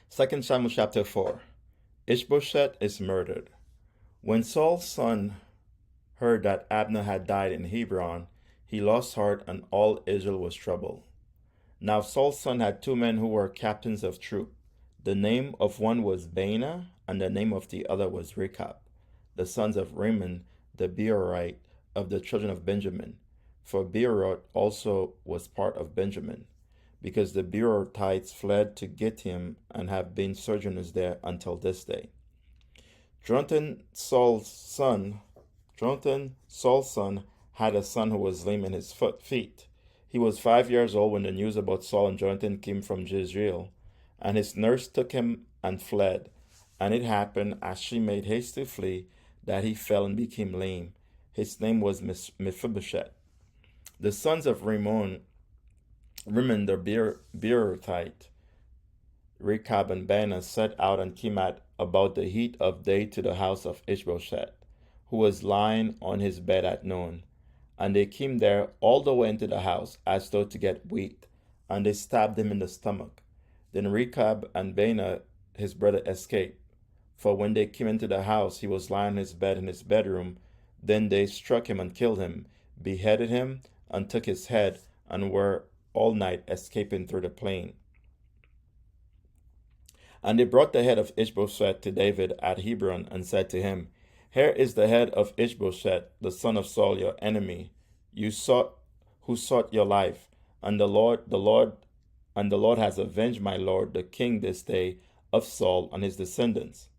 2 Samuel chapter 4. Ishbosheth is murdered. When Saul's son heard that Abner had died in Hebron, he lost heart and all Israel was troubled. Now Saul's son had two men who were captains of troop. The name of one was Baanah, and the name of the other was Rechab, the sons of Rimmon the Beerorite of the children of Benjamin. For Beeroth also was part of Benjamin, because the Beerothites fled to Gittim and have been sojourners there until this day. Jonathan, Saul's son, had a son who was lame in his feet. He was 5 years old when the news about Saul and Jonathan came from Jezreel, and his nurse took him and fled. And it happened, as she made haste to flee, that he fell and became lame. His name was Mephibosheth. The sons of Rimmon the Beerothite, Rechab and Baanah, set out and came at about the heat of day to the house of Ishbosheth, who was lying on his bed at noon. And they came there all the way into the house, as though to get wheat, and they stabbed him in the stomach. Then Rechab and Baanah his brother escaped. For when they came into the house, he was lying on his bed in his bedroom. Then they struck him and killed him, beheaded him, and took his head, and were all night escaping through the plain. And they brought the head of Ishbosheth to David at Hebron, and said to him, Here is the head of Ishbosheth, the son of Saul, your enemy, who sought your life, and the Lord has avenged my lord the king this day of Saul and his descendants.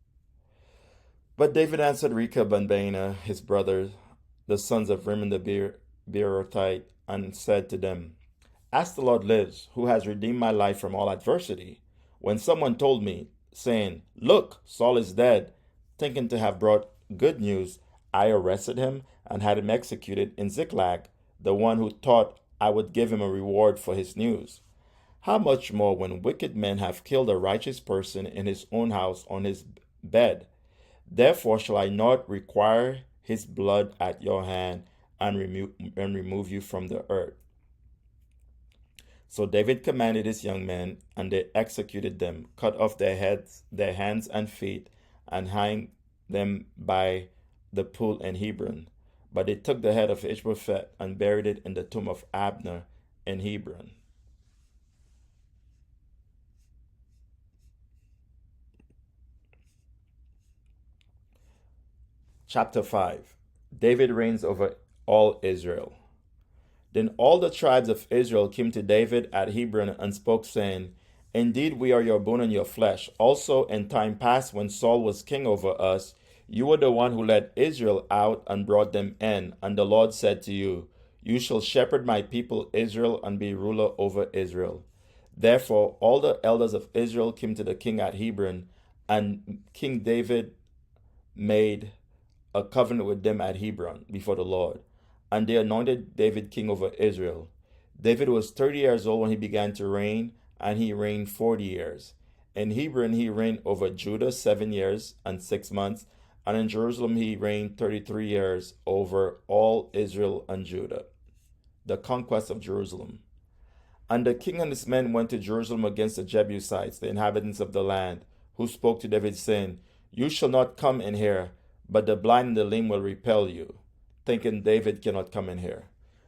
But David answered Rechab and Baanah, his brothers, the sons of Rimmon the Beerothite, and said to them, As the Lord lives, who has redeemed my life from all adversity, when someone told me, saying, Look, Saul is dead, thinking to have brought good news, I arrested him and had him executed in Ziklag, the one who thought I would give him a reward for his news. How much more when wicked men have killed a righteous person in his own house on his bed? Therefore shall I not require his blood at your hand and remove you from the earth. So David commanded his young men, and they executed them, cut off their hands and feet, and hanged them by the pool in Hebron. But they took the head of Ishbosheth and buried it in the tomb of Abner in Hebron. Chapter 5. David reigns over all Israel. Then all the tribes of Israel came to David at Hebron and spoke, saying, Indeed, we are your bone and your flesh. Also, in time past, when Saul was king over us, you were the one who led Israel out and brought them in. And the Lord said to you, You shall shepherd my people Israel and be ruler over Israel. Therefore, all the elders of Israel came to the king at Hebron, and King David made a covenant with them at Hebron before the Lord. And they anointed David king over Israel. David was 30 years old when he began to reign, and he reigned 40 years. In Hebron he reigned over Judah 7 years and 6 months, and in Jerusalem he reigned 33 years over all Israel and Judah. The conquest of Jerusalem. And the king and his men went to Jerusalem against the Jebusites, the inhabitants of the land, who spoke to David, saying, You shall not come in here, but the blind and the lame will repel you, thinking David cannot come in here.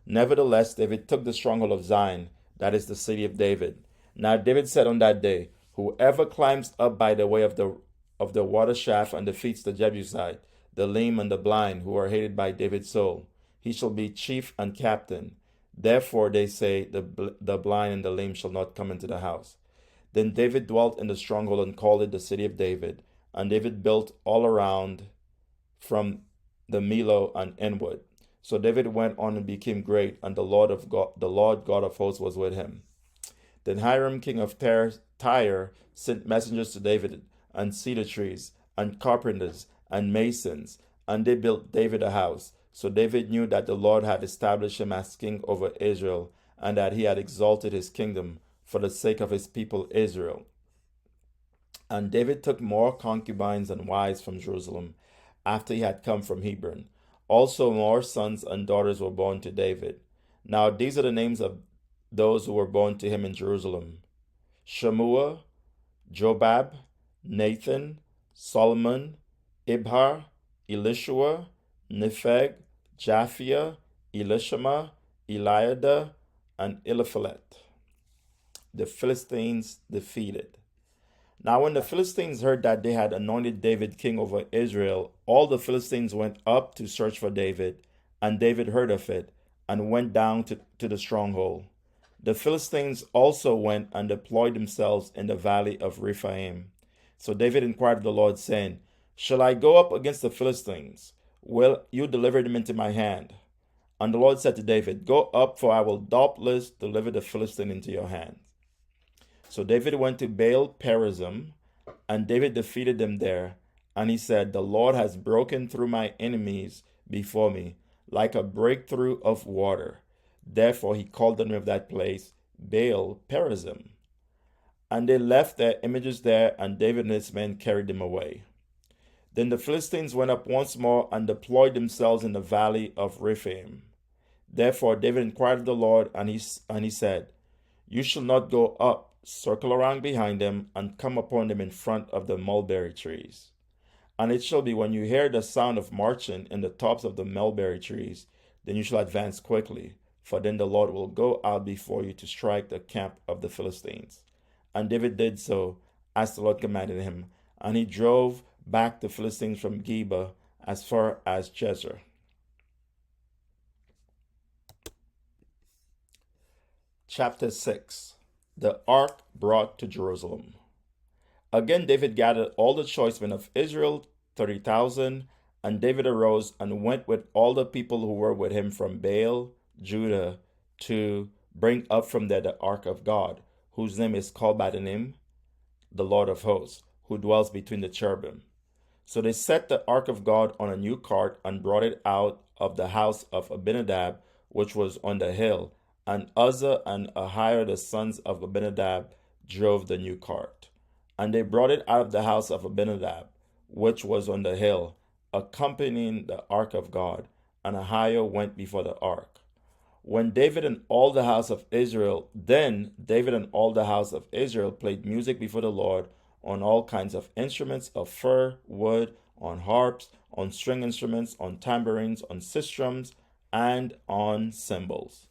Nevertheless, David took the stronghold of Zion, that is the city of David. Now David said on that day, Whoever climbs up by the way of the water shaft and defeats the Jebusite, the lame and the blind, who are hated by David's soul, he shall be chief and captain. Therefore they say, the blind and the lame shall not come into the house. Then David dwelt in the stronghold and called it the city of David. And David built all around from the Millo and inward. So David went on and became great, and the Lord God of hosts was with him. Then Hiram king of Tyre sent messengers to David, and cedar trees, and carpenters, and masons, and they built David a house. So David knew that the Lord had established him as king over Israel, and that he had exalted his kingdom for the sake of his people Israel. And David took more concubines and wives from Jerusalem after he had come from Hebron. Also more sons and daughters were born to David. Now these are the names of those who were born to him in Jerusalem: Shammua, Jobab, Nathan, Solomon, Ibhar, Elishua, Nepheg, Japhia, Elishama, Eliada, and Eliphalet. The Philistines defeated. Now, when the Philistines heard that they had anointed David king over Israel, all the Philistines went up to search for David, and David heard of it and went down to the stronghold. The Philistines also went and deployed themselves in the valley of Rephaim. So David inquired of the Lord, saying, Shall I go up against the Philistines? Will you deliver them into my hand? And the Lord said to David, Go up, for I will doubtless deliver the Philistine into your hand. So David went to Baal Perazim, and David defeated them there. And he said, The Lord has broken through my enemies before me, like a breakthrough of water. Therefore he called the name of that place Baal Perazim. And they left their images there, and David and his men carried them away. Then the Philistines went up once more and deployed themselves in the valley of Rephaim. Therefore David inquired of the Lord, and he said, You shall not go up, circle around behind them, and come upon them in front of the mulberry trees. And it shall be when you hear the sound of marching in the tops of the mulberry trees, then you shall advance quickly, for then the Lord will go out before you to strike the camp of the Philistines. And David did so, as the Lord commanded him, and he drove back the Philistines from Geba as far as Jezer. Chapter 6. The Ark brought to Jerusalem. Again David gathered all the choice men of Israel, 30,000, and David arose and went with all the people who were with him from Baal, Judah, to bring up from there the Ark of God, whose name is called by the name, the Lord of hosts, who dwells between the cherubim. So they set the Ark of God on a new cart and brought it out of the house of Abinadab, which was on the hill, and Uzzah and Ahiah the sons of Abinadab drove the new cart. And they brought it out of the house of Abinadab, which was on the hill, accompanying the ark of God, and Ahiah went before the ark. When David and all the house of Israel, then David and all the house of Israel played music before the Lord on all kinds of instruments of fir, wood, on harps, on string instruments, on tambourines, on sistrums, and on cymbals.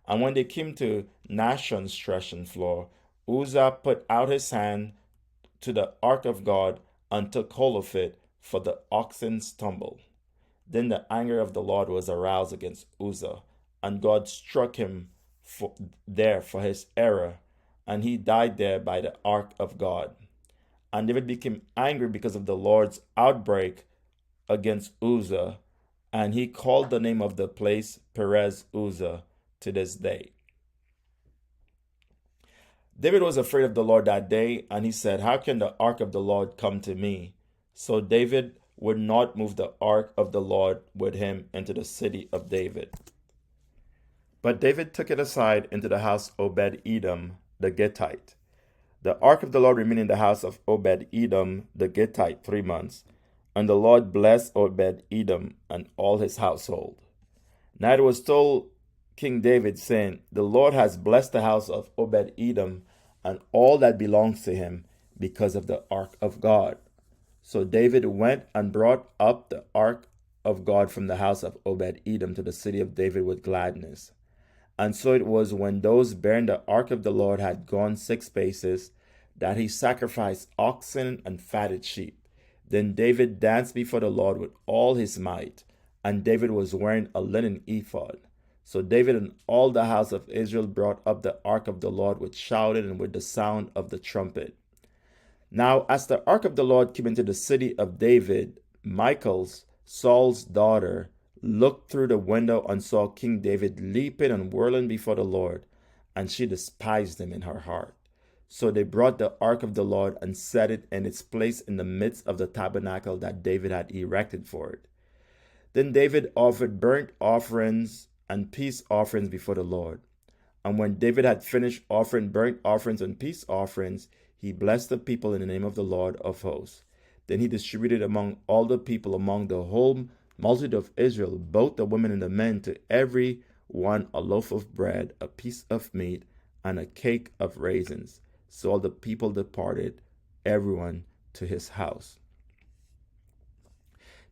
And when they came to Nashon's threshing floor, Uzzah put out his hand to the ark of God and took hold of it, for the oxen stumbled. Then the anger of the Lord was aroused against Uzzah, and God struck him there for his error, and he died there by the ark of God. And David became angry because of the Lord's outbreak against Uzzah, and he called the name of the place Perez Uzzah to this day. David was afraid of the Lord that day, and he said, How can the ark of the Lord come to me? So David would not move the ark of the Lord with him into the city of David. But David took it aside into the house of Obed-Edom the Gittite. The ark of the Lord remained in the house of Obed-Edom the Gittite 3 months, and the Lord blessed Obed-Edom and all his household. Now it was told King David, saying, The Lord has blessed the house of Obed-Edom and all that belongs to him because of the ark of God. So David went and brought up the ark of God from the house of Obed-Edom to the city of David with gladness. And so it was, when those bearing the ark of the Lord had gone 6 paces, that he sacrificed oxen and fatted sheep. Then David danced before the Lord with all his might, and David was wearing a linen ephod. So David and all the house of Israel brought up the ark of the Lord with shouting and with the sound of the trumpet. Now as the ark of the Lord came into the city of David, Michal, Saul's daughter, looked through the window and saw King David leaping and whirling before the Lord, and she despised him in her heart. So they brought the ark of the Lord and set it in its place in the midst of the tabernacle that David had erected for it. Then David offered burnt offerings and peace offerings before the Lord. And when David had finished offering burnt offerings and peace offerings, he blessed the people in the name of the Lord of hosts. Then he distributed among all the people, among the whole multitude of Israel, both the women and the men, to every one a loaf of bread, a piece of meat, and a cake of raisins. So all the people departed everyone to his house.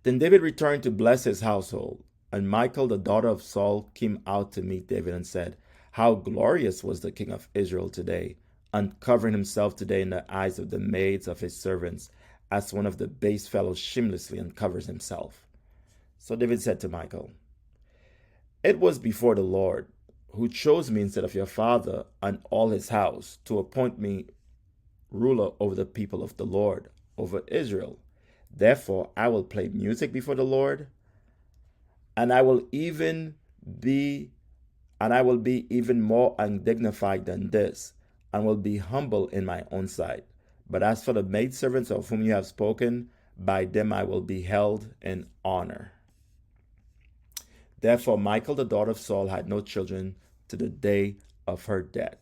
Then David returned to bless his household. And Michal, the daughter of Saul, came out to meet David and said, "How glorious was the king of Israel today, uncovering himself today in the eyes of the maids of his servants, as one of the base fellows shamelessly uncovers himself." So David said to Michal, "It was before the Lord, who chose me instead of your father and all his house, to appoint me ruler over the people of the Lord, over Israel. Therefore I will play music before the Lord, and I will be even more undignified than this, and will be humble in my own sight. But as for the maidservants of whom you have spoken, by them I will be held in honor." Therefore Michal, the daughter of Saul, had no children to the day of her death.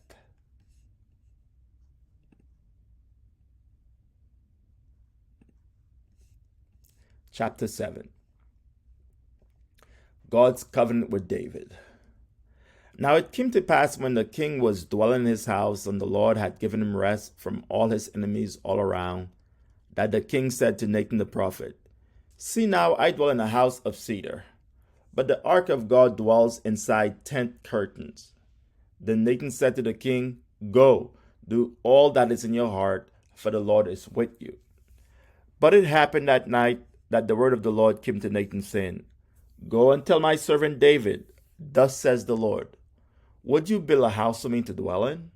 Chapter 7. God's covenant with David. Now it came to pass, when the king was dwelling in his house, and the Lord had given him rest from all his enemies all around, that the king said to Nathan the prophet, "See now, I dwell in a house of cedar, but the ark of God dwells inside tent curtains." Then Nathan said to the king, "Go, do all that is in your heart, for the Lord is with you." But it happened that night that the word of the Lord came to Nathan, saying, "Go and tell my servant David, thus says the Lord, would you build a house for me to dwell in?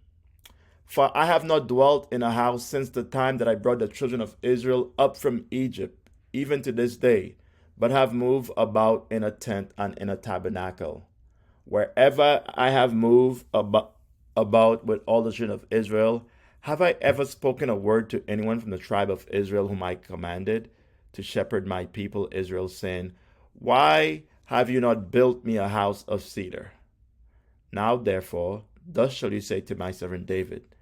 For I have not dwelt in a house since the time that I brought the children of Israel up from Egypt, even to this day, but have moved about in a tent and in a tabernacle. Wherever I have moved about with all the children of Israel, have I ever spoken a word to anyone from the tribe of Israel whom I commanded to shepherd my people Israel, saying, Why have you not built me a house of cedar? Now therefore, thus shall you say to my servant David,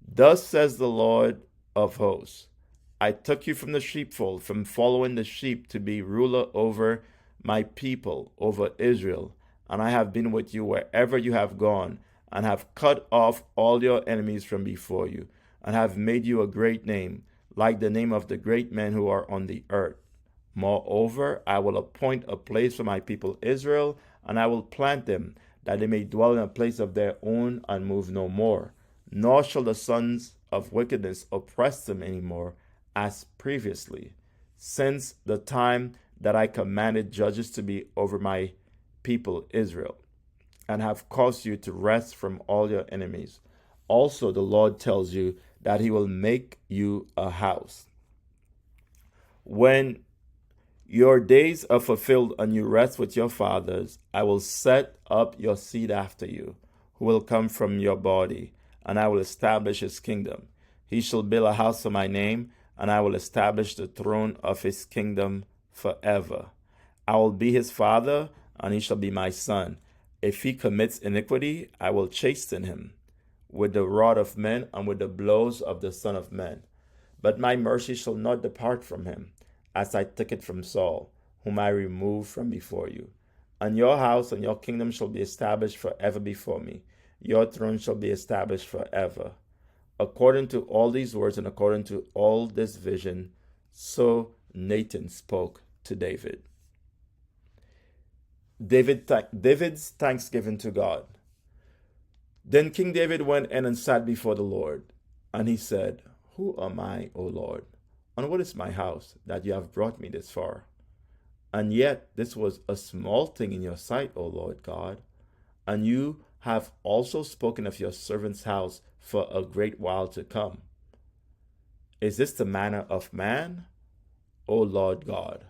Thus says the Lord of hosts, I took you from the sheepfold, from following the sheep, to be ruler over my people, over Israel, and I have been with you wherever you have gone, and have cut off all your enemies from before you, and have made you a great name, like the name of the great men who are on the earth. Moreover, I will appoint a place for my people Israel, and I will plant them, that they may dwell in a place of their own and move no more. Nor shall the sons of wickedness oppress them any more, as previously, since the time that I commanded judges to be over my people Israel, and have caused you to rest from all your enemies. Also the Lord tells you that he will make you a house. When your days are fulfilled and you rest with your fathers, I will set up your seed after you, who will come from your body, and I will establish his kingdom. He shall build a house for my name, and I will establish the throne of his kingdom forever. I will be his father, and he shall be my son. If he commits iniquity, I will chasten him with the rod of men and with the blows of the Son of Man. But my mercy shall not depart from him, as I took it from Saul, whom I removed from before you. And your house and your kingdom shall be established forever before me. Your throne shall be established forever. According to all these words and according to all this vision, so Nathan spoke to David. David's thanksgiving to God. Then King David went in and sat before the Lord, and he said, Who am I, O Lord? And what is my house, that you have brought me this far? And yet this was a small thing in your sight, O Lord God. And you have also spoken of your servant's house for a great while to come. Is this the manner of man, O Lord God?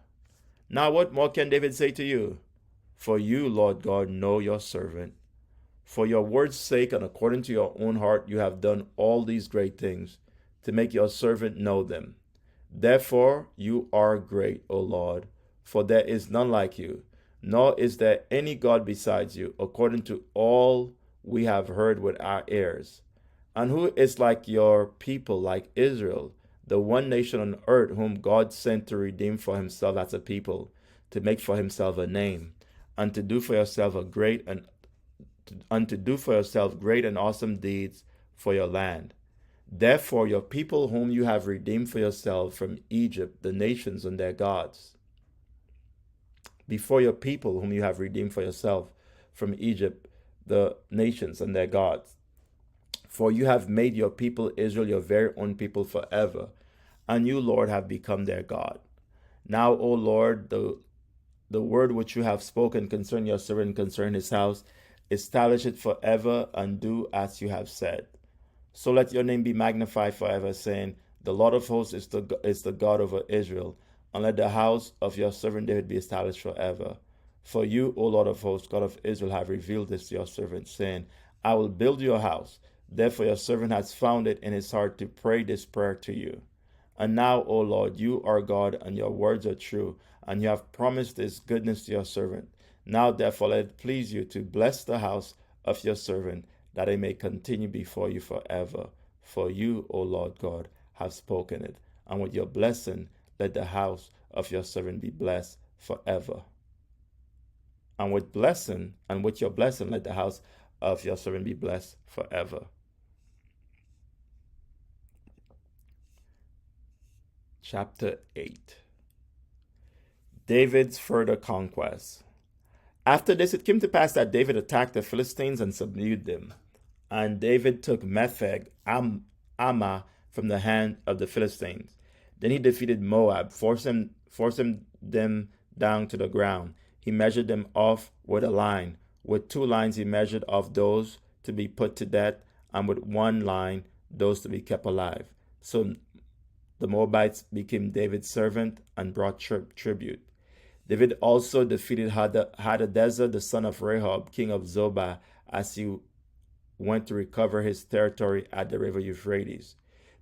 Now what more can David say to you? For you, Lord God, know your servant. For your word's sake and according to your own heart, you have done all these great things to make your servant know them. Therefore you are great, O Lord, for there is none like you, nor is there any God besides you, according to all we have heard with our ears. And who is like your people, like Israel, the one nation on earth whom God sent to redeem for himself as a people, to make for himself a name, and to do for yourself great and awesome deeds for your land. Therefore, your people whom you have redeemed for yourself from Egypt, the nations and their gods. Before your people whom you have redeemed for yourself from Egypt, the nations and their gods. For you have made your people Israel your very own people forever, and you, Lord, have become their God. Now, O Lord, the word which you have spoken concerning your servant, concerning his house, establish it forever, and do as you have said. So let your name be magnified forever, saying, the Lord of hosts is the God over Israel, and let the house of your servant David be established forever. For you, O Lord of hosts, God of Israel, have revealed this to your servant, saying, I will build your house. Therefore your servant has found it in his heart to pray this prayer to you. And now, O Lord, you are God, and your words are true, and you have promised this goodness to your servant. Now, therefore, let it please you to bless the house of your servant, that it may continue before you forever. For you, O Lord God, have spoken it. And with your blessing, let the house of your servant be blessed forever. And with your blessing, let the house of your servant be blessed forever. Chapter 8. David's further conquest. After this, it came to pass that David attacked the Philistines and subdued them. And David took Metheg, Ammah, from the hand of the Philistines. Then he defeated Moab, forcing them down to the ground. He measured them off with a line. With 2 lines he measured off those to be put to death, and with 1 line those to be kept alive. So the Moabites became David's servant and brought tribute. David also defeated Hadadezer, the son of Rehob, king of Zobah, as he went to recover his territory at the river Euphrates.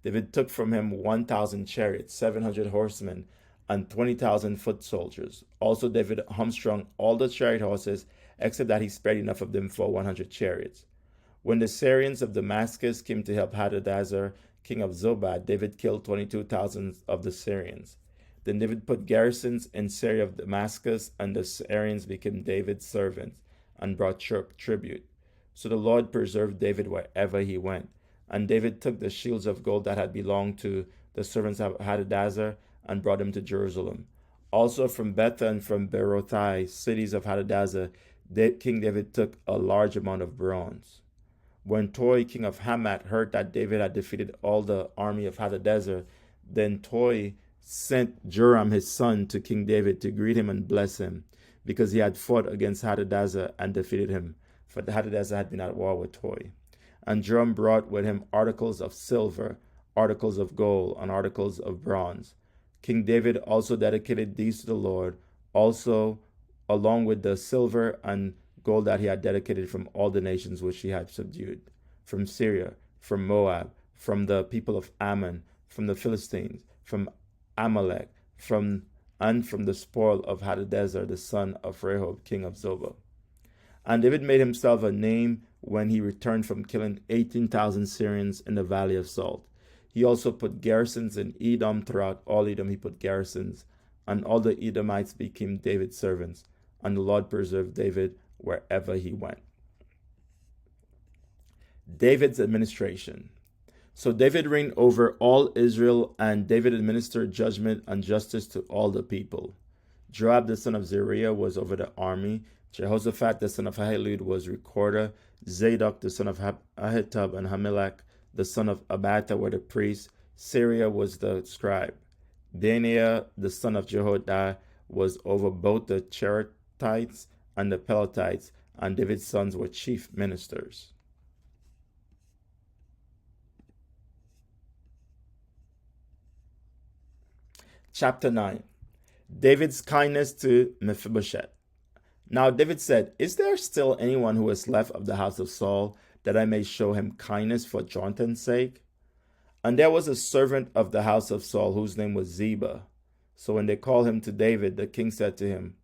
David took from him 1,000 chariots, 700 horsemen, and 20,000 foot soldiers. Also David hamstrung all the chariot horses, except that he spared enough of them for 100 chariots. When the Syrians of Damascus came to help Hadadezer, king of Zobah, David killed 22,000 of the Syrians. Then David put garrisons in Syria of Damascus, and the Syrians became David's servants and brought tribute. So the Lord preserved David wherever he went. And David took the shields of gold that had belonged to the servants of Hadadezer and brought them to Jerusalem. Also from Betha and from Berothai, cities of Hadadezer, King David took a large amount of bronze. When Toi, king of Hamath, heard that David had defeated all the army of Hadadezer, then Toi sent Joram his son to King David to greet him and bless him, because he had fought against Hadadezer and defeated him, for Hadadezer had been at war with Toi. And Joram brought with him articles of silver, articles of gold, and articles of bronze. King David also dedicated these to the Lord, also along with the silver and gold that he had dedicated from all the nations which he had subdued, from Syria, from Moab, from the people of Ammon, from the Philistines, from Amalek, from the spoil of Hadadezer, the son of Rehob, king of Zobah. And David made himself a name when he returned from killing 18,000 Syrians in the valley of Salt. He also put garrisons in Edom. Throughout all Edom he put garrisons, and all the Edomites became David's servants, and the Lord preserved David wherever he went. David's administration. So David reigned over all Israel, and David administered judgment and justice to all the people. Joab the son of Zeruiah was over the army. Jehoshaphat the son of Ahilud was recorder. Zadok the son of Ahitub and Hamelech the son of Abiathar were the priests. Syria was the scribe. Benaiah the son of Jehoiada was over both the Cherethites and the Pelethites, and David's sons were chief ministers. Chapter 9. David's kindness to Mephibosheth. Now David said, Is there still anyone who is left of the house of Saul, that I may show him kindness for Jonathan's sake? And there was a servant of the house of Saul, whose name was Ziba. So when they called him to David, the king said to him,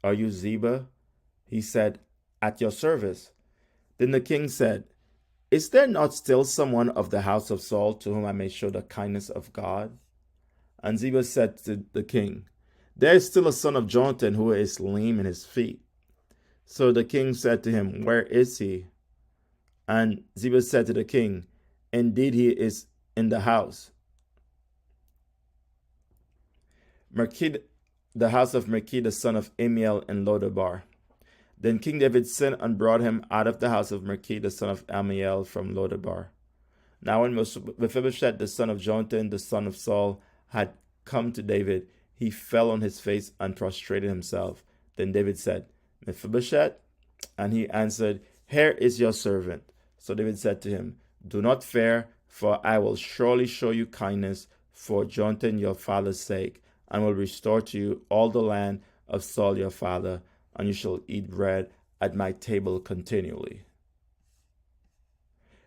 Are you Ziba? He said, At your service. Then the king said, Is there not still someone of the house of Saul to whom I may show the kindness of God? And Ziba said to the king, There is still a son of Jonathan who is lame in his feet. So the king said to him, Where is he? And Ziba said to the king, Indeed he is in the house, Merkid, the house of Merkid, the son of Amiel in Lodabar. Then King David sent and brought him out of the house of Merkid, the son of Amiel from Lodabar. Now when Mephibosheth, the son of Jonathan, the son of Saul, had come to David, he fell on his face and prostrated himself. Then David said, Mephibosheth? And he answered, Here is your servant. So David said to him, Do not fear, for I will surely show you kindness for Jonathan your father's sake, and will restore to you all the land of Saul your father, and you shall eat bread at my table continually.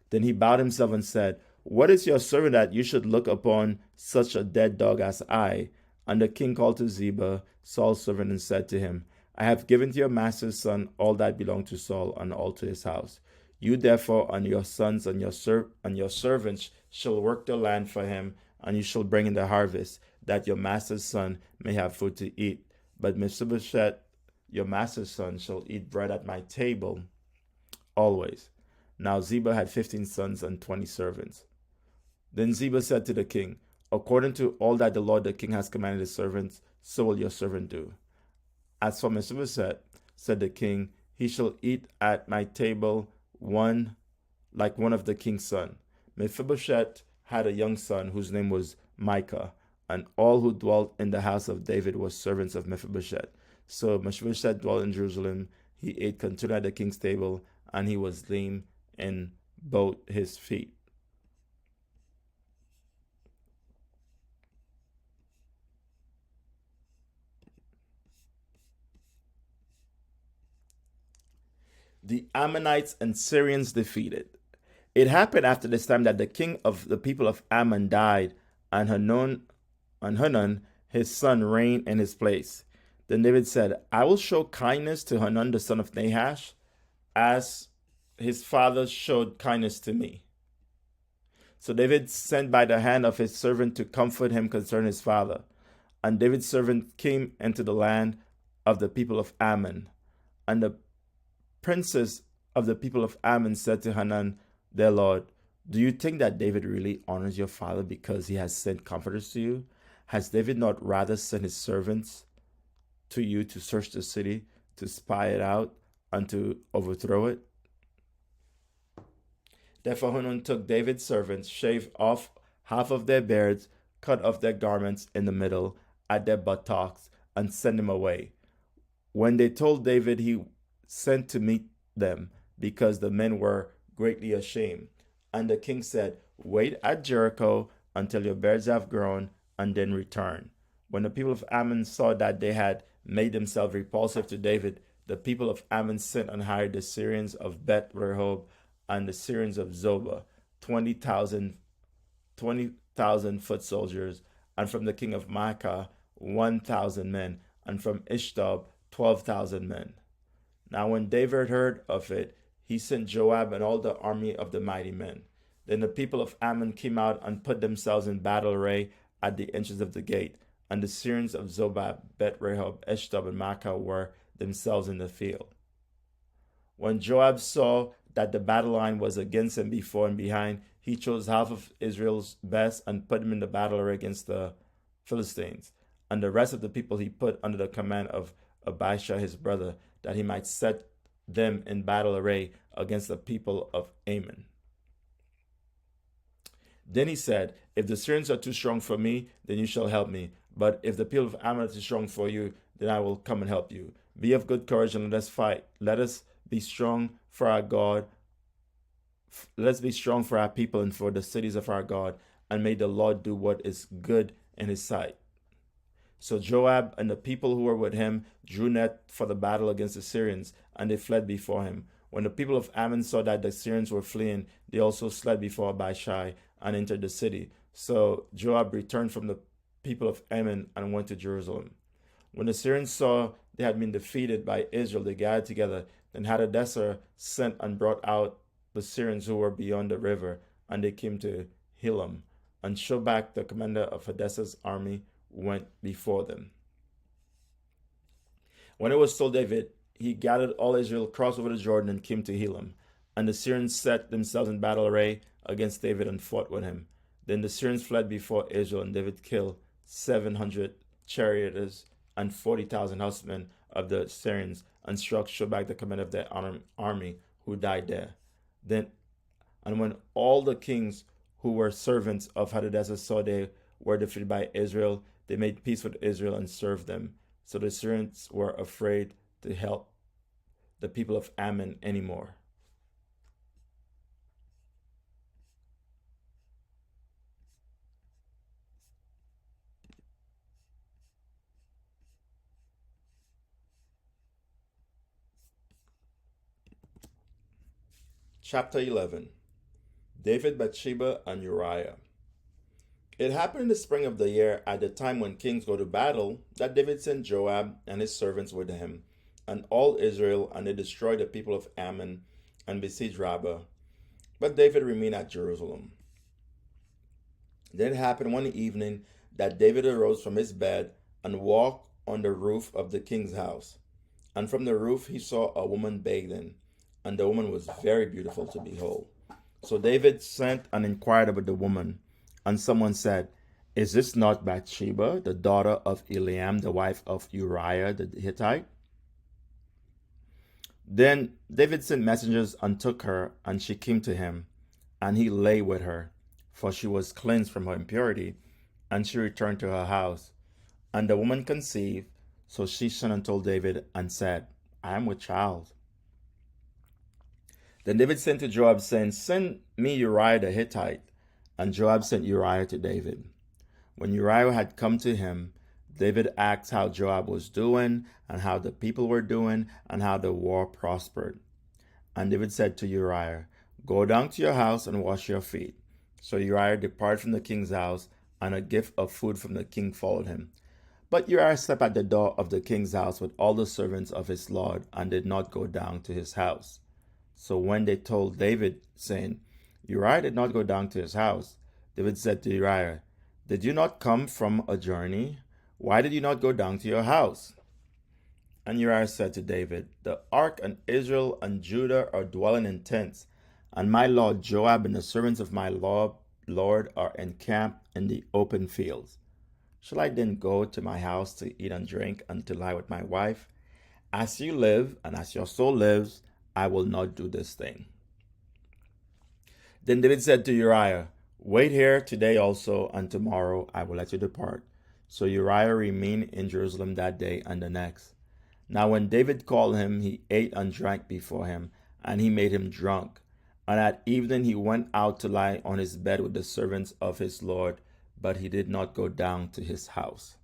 Then he bowed himself and said, What is your servant that you should look upon such a dead dog as I? And the king called to Ziba, Saul's servant, and said to him, I have given to your master's son all that belonged to Saul and all to his house. You therefore and your sons and your servants shall work the land for him, and you shall bring in the harvest, that your master's son may have food to eat. But Mephibosheth, your master's son, shall eat bread at my table always. Now Ziba had 15 sons and 20 servants. Then Ziba said to the king, According to all that the Lord the king has commanded his servants, so will your servant do. As for Mephibosheth, said the king, he shall eat at my table like one of the king's sons. Mephibosheth had a young son whose name was Micah, and all who dwelt in the house of David were servants of Mephibosheth. So Mephibosheth dwelt in Jerusalem. He ate continually at the king's table, and he was lame in both his feet. The Ammonites and Syrians defeated. It happened after this time that the king of the people of Ammon died, and Hanun, his son, reigned in his place. Then David said, I will show kindness to Hanun, the son of Nahash, as his father showed kindness to me. So David sent by the hand of his servant to comfort him concerning his father. And David's servant came into the land of the people of Ammon. And the princes of the people of Ammon said to Hanun, their lord, Do you think that David really honors your father because he has sent comforters to you? Has David not rather sent his servants to you to search the city, to spy it out, and to overthrow it? Therefore Hanun took David's servants, shaved off half of their beards, cut off their garments in the middle, at their buttocks, and sent them away. When they told David, he sent to meet them, because the men were greatly ashamed. And the king said, Wait at Jericho until your beards have grown, and then return. When the people of Ammon saw that they had made themselves repulsive to David, the people of Ammon sent and hired the Syrians of Beth Rehob and the Syrians of Zobah, 20,000 foot soldiers, and from the king of Maacah 1,000 men, and from Ishtab 12,000 men. Now when David heard of it, he sent Joab and all the army of the mighty men. Then the people of Ammon came out and put themselves in battle array at the entrance of the gate, and the Syrians of Zobah, Beth Rehob, Ishtab, and Maacah were themselves in the field. When Joab saw that the battle line was against him before and behind, he chose half of Israel's best and put them in the battle array against the Philistines. And the rest of the people he put under the command of Abishai his brother, that he might set them in battle array against the people of Ammon. Then he said, If the Syrians are too strong for me, then you shall help me. But if the people of Ammon are too strong for you, then I will come and help you. Be of good courage and let us fight. Let us be strong for our God. Let us be strong for our people and for the cities of our God, and may the Lord do what is good in his sight. So Joab and the people who were with him drew net for the battle against the Syrians, and they fled before him. When the people of Ammon saw that the Syrians were fleeing, they also fled before Abishai and entered the city. So Joab returned from the people of Ammon and went to Jerusalem. When the Syrians saw they had been defeated by Israel, they gathered together. Then Hadadezer sent and brought out the Syrians who were beyond the river, and they came to Helam. And Shobak, the commander of Hadadezer's army, went before them. When it was told David, he gathered all Israel, crossed over the Jordan, and came to Helam. And the Syrians set themselves in battle array against David and fought with him. Then the Syrians fled before Israel, and David killed 700 charioteers and 40,000 horsemen of the Syrians, and struck Shobach, the commander of their army, who died there. Then, and when all the kings who were servants of Hadadezer saw they were defeated by Israel, they made peace with Israel and served them. So the Syrians were afraid to help the people of Ammon anymore. Chapter 11. David, Bathsheba, and Uriah. It happened in the spring of the year, at the time when kings go to battle, that David sent Joab and his servants with him, and all Israel, and they destroyed the people of Ammon and besieged Rabbah. But David remained at Jerusalem. Then it happened one evening that David arose from his bed and walked on the roof of the king's house. And from the roof he saw a woman bathing, and the woman was very beautiful to behold. So David sent and inquired about the woman, and someone said, "Is this not Bathsheba, the daughter of Eliam, the wife of Uriah the Hittite?" Then David sent messengers and took her, and she came to him, and he lay with her, for she was cleansed from her impurity, and she returned to her house. And the woman conceived, so she sent and told David, and said, "I am with child." Then David sent to Joab, saying, "Send me Uriah the Hittite." And Joab sent Uriah to David. When Uriah had come to him, David asked how Joab was doing, and how the people were doing, and how the war prospered. And David said to Uriah, "Go down to your house and wash your feet." So Uriah departed from the king's house, and a gift of food from the king followed him. But Uriah slept at the door of the king's house with all the servants of his lord, and did not go down to his house. So when they told David, saying, "Uriah did not go down to his house," David said to Uriah, "Did you not come from a journey? Why did you not go down to your house?" And Uriah said to David, "The ark and Israel and Judah are dwelling in tents, and my lord Joab and the servants of my lord are encamped in the open fields. Shall I then go to my house to eat and drink and to lie with my wife? As you live, and as your soul lives, I will not do this thing." Then David said to Uriah, "Wait here today also, and tomorrow I will let you depart." So Uriah remained in Jerusalem that day and the next. Now when David called him, he ate and drank before him, and he made him drunk. And at evening he went out to lie on his bed with the servants of his lord, but he did not go down to his house.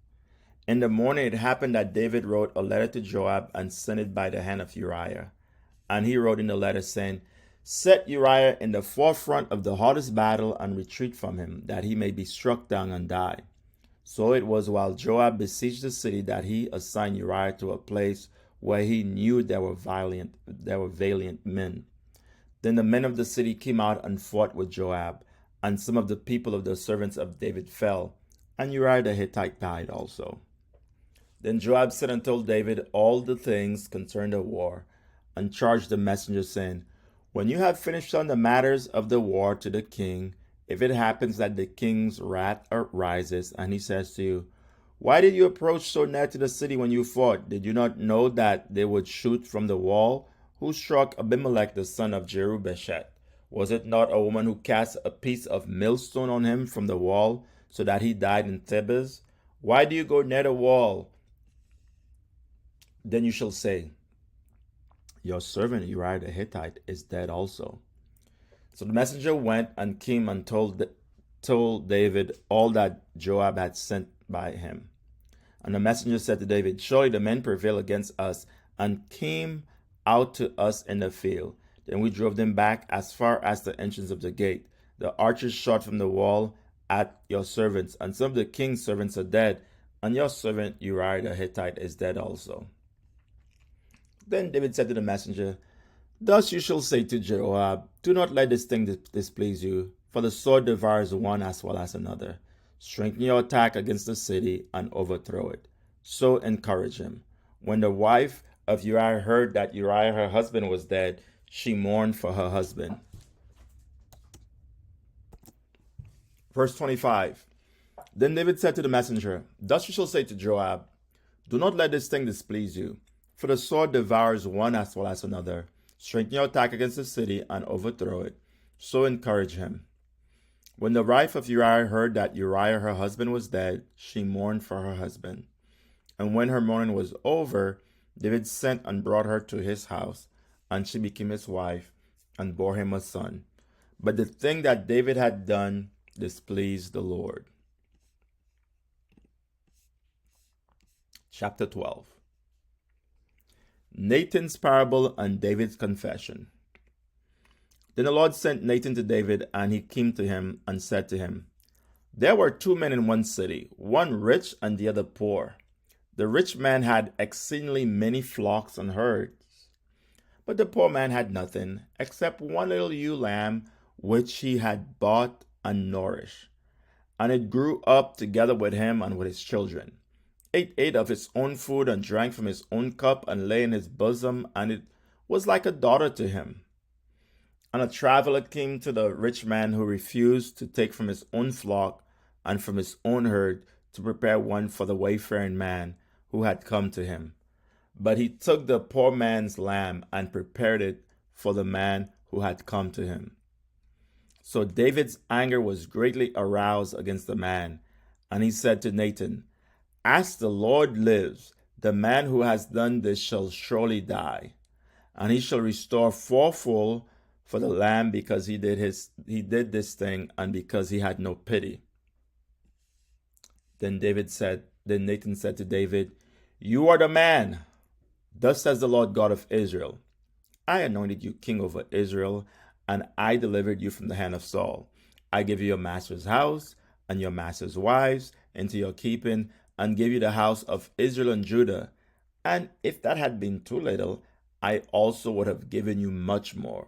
In the morning it happened that David wrote a letter to Joab and sent it by the hand of Uriah. And he wrote in the letter, saying, "Set Uriah in the forefront of the hottest battle, and retreat from him, that he may be struck down and die." So it was while Joab besieged the city that he assigned Uriah to a place where he knew there were valiant men. Then the men of the city came out and fought with Joab, and some of the people of the servants of David fell, and Uriah the Hittite died also. Then Joab said and told David all the things concerning the war, and charged the messenger, saying, "When you have finished on the matters of the war to the king, if it happens that the king's wrath arises, and he says to you, 'Why did you approach so near to the city when you fought? Did you not know that they would shoot from the wall? Who struck Abimelech the son of Jerubbaal? Was it not a woman who cast a piece of millstone on him from the wall, so that he died in Thebez? Why do you go near the wall?' Then you shall say, 'Your servant Uriah the Hittite is dead also.'" So the messenger went and came and told David all that Joab had sent by him. And the messenger said to David, "Surely the men prevail against us, and came out to us in the field. Then we drove them back as far as the entrance of the gate. The archers shot from the wall at your servants, and some of the king's servants are dead, and your servant Uriah the Hittite is dead also." Then David said to the messenger, "Thus you shall say to Joab, 'Do not let this thing displease you, for the sword devours one as well as another. Strengthen your attack against the city and overthrow it.' So encourage him." When the wife of Uriah heard that Uriah her husband was dead, she mourned for her husband. Verse 25. Then David said to the messenger, Thus you shall say to Joab, Do not let this thing displease you, for the sword devours one as well as another. Strengthen your attack against the city and overthrow it. So encourage him. When the wife of Uriah heard that Uriah her husband was dead, she mourned for her husband. And when her mourning was over, David sent and brought her to his house, and she became his wife, and bore him a son. But the thing that David had done displeased the Lord. Chapter 12. Nathan's parable and David's confession. Then the Lord sent Nathan to David, and he came to him and said to him, There were two men in one city, one rich and the other poor. The rich man had exceedingly many flocks and herds, but the poor man had nothing except one little ewe lamb which he had bought and nourished. And it grew up together with him and with his children. It ate of its own food and drank from his own cup and lay in his bosom, and it was like a daughter to him. And a traveler came to the rich man who refused to take from his own flock and from his own herd to prepare one for the wayfaring man who had come to him. But he took the poor man's lamb and prepared it for the man who had come to him. So David's anger was greatly aroused against the man, and he said to Nathan, As the Lord lives, the man who has done this shall surely die, and he shall restore fourfold for the lamb because he did this thing, and because he had no pity. Then Nathan said to David, You are the man. Thus says the Lord God of Israel, I anointed you king over Israel, and I delivered you from the hand of Saul. I gave you your master's house and your master's wives into your keeping, and gave you the house of Israel and Judah. And if that had been too little, I also would have given you much more.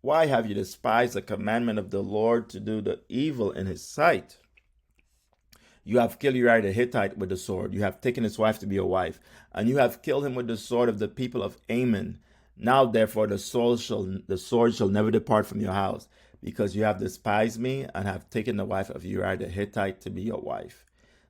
Why have you despised the commandment of the Lord to do the evil in his sight? You have killed Uriah the Hittite with the sword. You have taken his wife to be your wife, and you have killed him with the sword of the people of Ammon. Now therefore the sword shall never depart from your house, because you have despised me and have taken the wife of Uriah the Hittite to be your wife.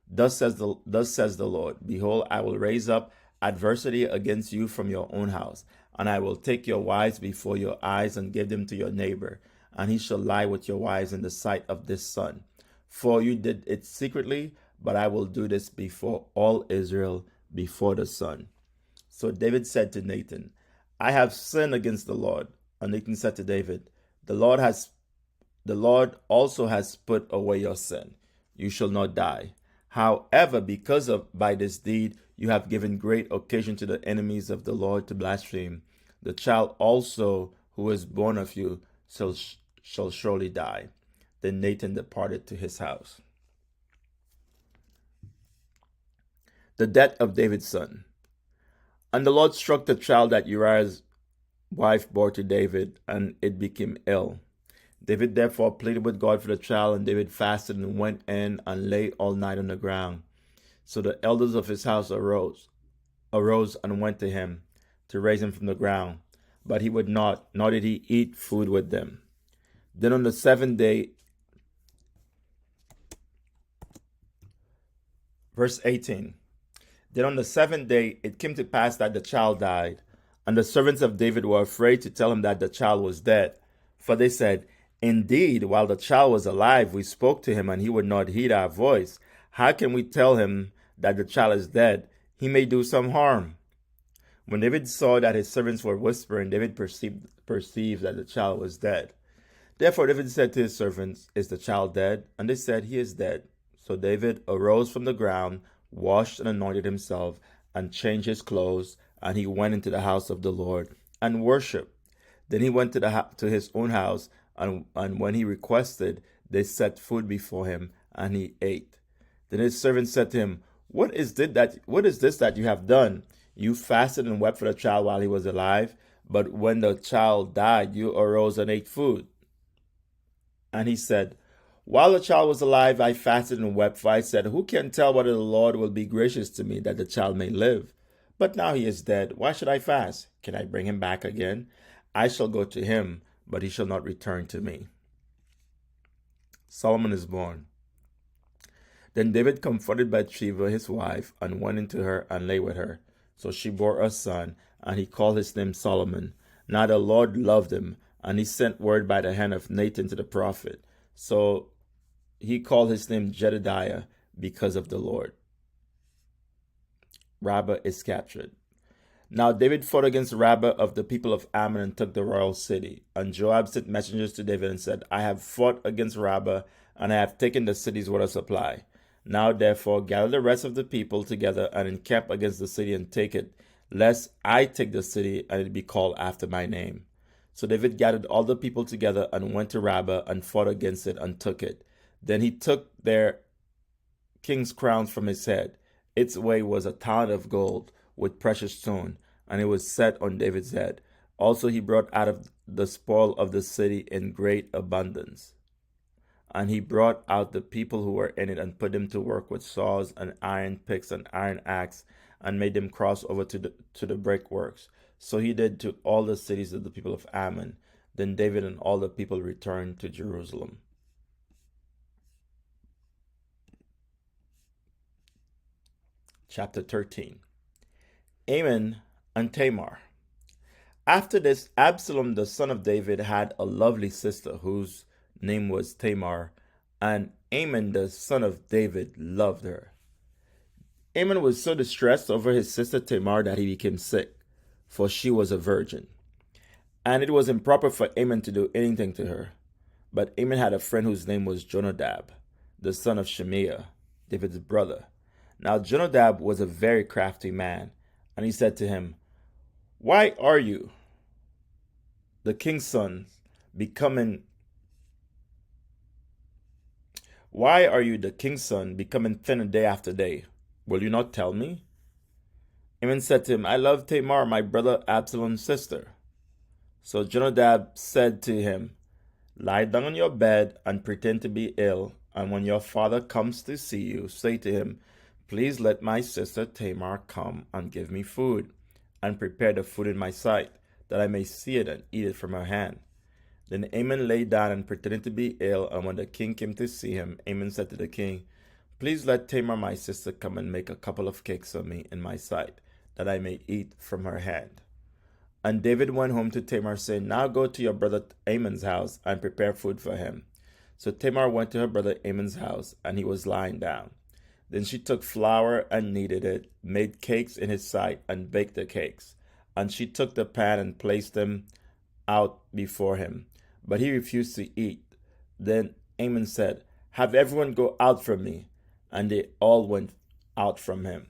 Thus says the Lord, Behold, I will raise up adversity against you from your own house, and I will take your wives before your eyes and give them to your neighbor, and he shall lie with your wives in the sight of this sun. For you did it secretly, but I will do this before all Israel, before the sun. So David said to Nathan, I have sinned against the Lord. And Nathan said to David, The Lord also has put away your sin. You shall not die. However, by this deed you have given great occasion to the enemies of the Lord to blaspheme. The child also who is born of you shall surely die. Then Nathan departed to his house. The death of David's son. And the Lord struck the child that Uriah's wife bore to David, and it became ill. David therefore pleaded with God for the child, and David fasted and went in and lay all night on the ground. So the elders of his house arose and went to him to raise him from the ground. But he would not, nor did he eat food with them. Then on the seventh day, verse 18, Then on the seventh day it came to pass that the child died, and the servants of David were afraid to tell him that the child was dead. For they said, Indeed, while the child was alive, we spoke to him, and he would not heed our voice. How can we tell him that the child is dead? He may do some harm. When David saw that his servants were whispering, David perceived that the child was dead. Therefore David said to his servants, Is the child dead? And they said, He is dead. So David arose from the ground, washed and anointed himself, and changed his clothes, and he went into the house of the Lord and worshipped. Then he went to his own house, and when he requested, they set food before him, and he ate. Then his servants said to him, What is this that you have done? You fasted and wept for the child while he was alive, but when the child died, you arose and ate food. And he said, While the child was alive, I fasted and wept, for I said, Who can tell whether the Lord will be gracious to me, that the child may live? But now he is dead. Why should I fast? Can I bring him back again? I shall go to him, but he shall not return to me. Solomon is born. Then David comforted Bathsheba his wife, and went into her, and lay with her. So she bore a son, and he called his name Solomon. Now the Lord loved him, and he sent word by the hand of Nathan to the prophet. So he called his name Jedediah, because of the Lord. Rabbah is captured. Now David fought against Rabbah of the people of Ammon, and took the royal city. And Joab sent messengers to David and said, I have fought against Rabbah, and I have taken the city's water supply. Now therefore gather the rest of the people together, and encamp against the city, and take it, lest I take the city, and it be called after my name. So David gathered all the people together, and went to Rabbah, and fought against it, and took it. Then he took their king's crowns from his head. Its weight was a talent of gold, with precious stone, and it was set on David's head. Also he brought out of the spoil of the city in great abundance. And he brought out the people who were in it, and put them to work with saws and iron picks and iron axe, and made them cross over to the breakworks. So he did to all the cities of the people of Ammon. Then David and all the people returned to Jerusalem. Chapter 13. Amnon and Tamar. After this, Absalom the son of David had a lovely sister, whose name was Tamar, and Amnon the son of David loved her. Amnon was so distressed over his sister Tamar that he became sick, for she was a virgin. And it was improper for Amnon to do anything to her. But Amnon had a friend whose name was Jonadab, the son of Shimea, David's brother. Now Jonadab was a very crafty man, and he said to him, Why are you, the king's son, becoming thinner day after day? Will you not tell me? Amnon said to him, I love Tamar, my brother Absalom's sister. So Jonadab said to him, Lie down on your bed and pretend to be ill, and when your father comes to see you, say to him, Please let my sister Tamar come and give me food, and prepare the food in my sight, that I may see it and eat it from her hand. Then Amnon lay down and pretended to be ill, and when the king came to see him, Amnon said to the king, Please let Tamar my sister come and make a couple of cakes for me in my sight, that I may eat from her hand. And David went home to Tamar, saying, Now go to your brother Amnon's house, and prepare food for him. So Tamar went to her brother Amnon's house, and he was lying down. Then she took flour and kneaded it, made cakes in his sight, and baked the cakes. And she took the pan and placed them out before him. But he refused to eat. Then Amnon said, Have everyone go out from me. And they all went out from him.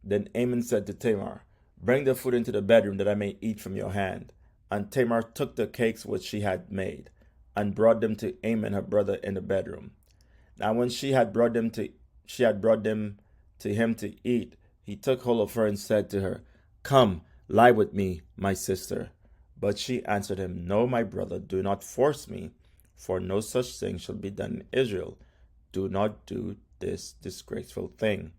Then Amnon said to Tamar, Bring the food into the bedroom, that I may eat from your hand. And Tamar took the cakes which she had made, and brought them to Amnon her brother in the bedroom. Now when she had brought them to him to eat, he took hold of her and said to her, Come, lie with me, my sister. But she answered him, No, my brother, do not force me, for no such thing shall be done in Israel. Do not do this disgraceful thing.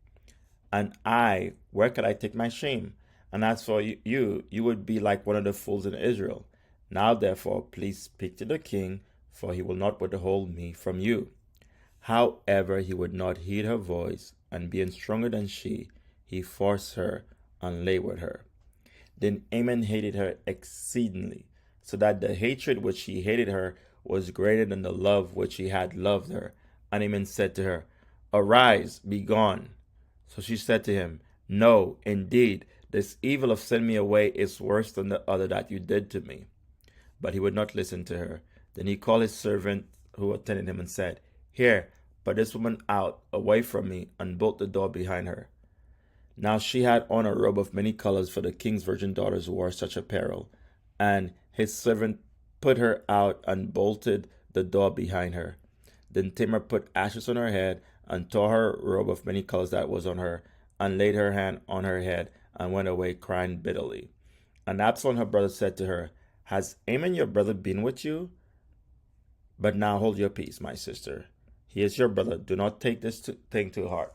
And I, where could I take my shame? And as for you would be like one of the fools in Israel. Now therefore, please speak to the king, for he will not withhold me from you. However, he would not heed her voice, and being stronger than she, he forced her and lay with her. Then Amnon hated her exceedingly, so that the hatred which he hated her was greater than the love which he had loved her. And Amnon said to her, Arise, be gone. So she said to him, No, indeed, this evil of sending me away is worse than the other that you did to me. But he would not listen to her. Then he called his servant who attended him and said, Here, put this woman out, away from me, and bolt the door behind her. Now she had on a robe of many colors, for the king's virgin daughters wore such apparel. And his servant put her out and bolted the door behind her. Then Tamar put ashes on her head, and tore her robe of many colors that was on her, and laid her hand on her head, and went away crying bitterly. And Absalom her brother said to her, Has Amnon your brother been with you? But now hold your peace, my sister. He is your brother. Do not take this thing to heart.